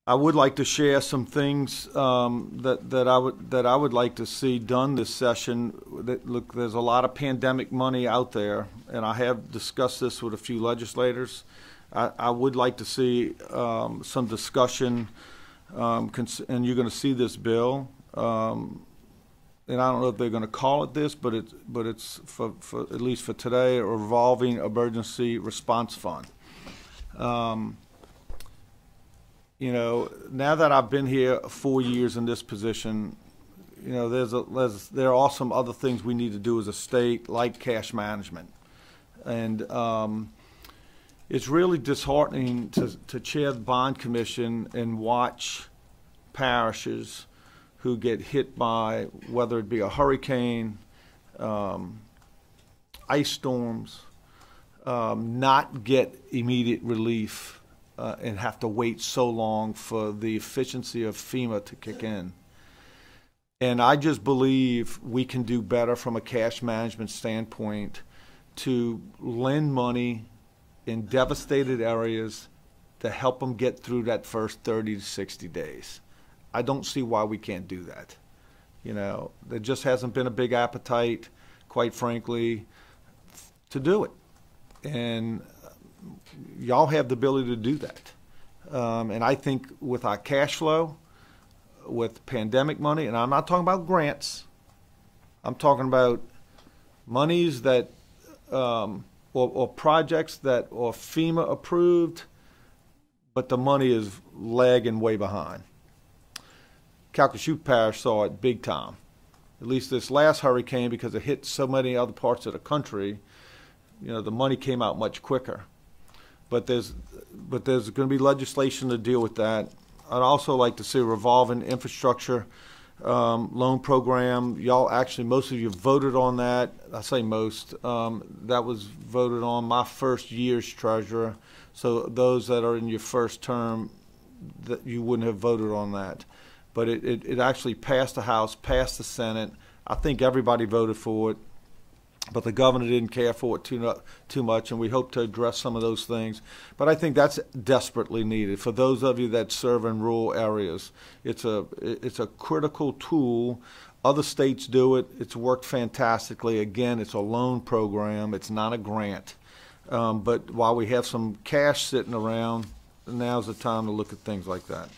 I would like to share some things that I would like to see done this session. Look, there's a lot of pandemic money out there, and I have discussed this with a few legislators. I would like to see some discussion, and you're going to see this bill. And I don't know if they're going to call it this, but it's for at least for today, a Revolving Emergency Response Fund. You know, now that I've been here 4 years in this position, you know, there are some other things we need to do as a state, like cash management, and it's really disheartening to chair the bond commission and watch parishes who get hit by, whether it be a hurricane, ice storms, not get immediate relief. And have to wait so long for the efficiency of FEMA to kick in. And I just believe we can do better from a cash management standpoint to lend money in devastated areas to help them get through that first 30 to 60 days. I don't see why we can't do that. You know, there just hasn't been a big appetite, quite frankly, to do it. And y'all have the ability to do that. And I think with our cash flow, with pandemic money, and I'm not talking about grants, I'm talking about monies that, or projects that are FEMA approved, but the money is lagging way behind. Calcasieu Parish saw it big time. At least this last hurricane, because it hit so many other parts of the country, you know, the money came out much quicker. But there's going to be legislation to deal with that. I'd also like to see a Revolving Infrastructure Loan Program. Y'all actually, most of you voted on that. I say most. That was voted on my first year as treasurer. So those that are in your first term, that you wouldn't have voted on that. But it actually passed the House, passed the Senate. I think everybody voted for it. But the governor didn't care for it too much, and we hope to address some of those things. But I think that's desperately needed. For those of you that serve in rural areas, it's a critical tool. Other states do it. It's worked fantastically. Again, it's a loan program. It's not a grant. But while we have some cash sitting around, now's the time to look at things like that.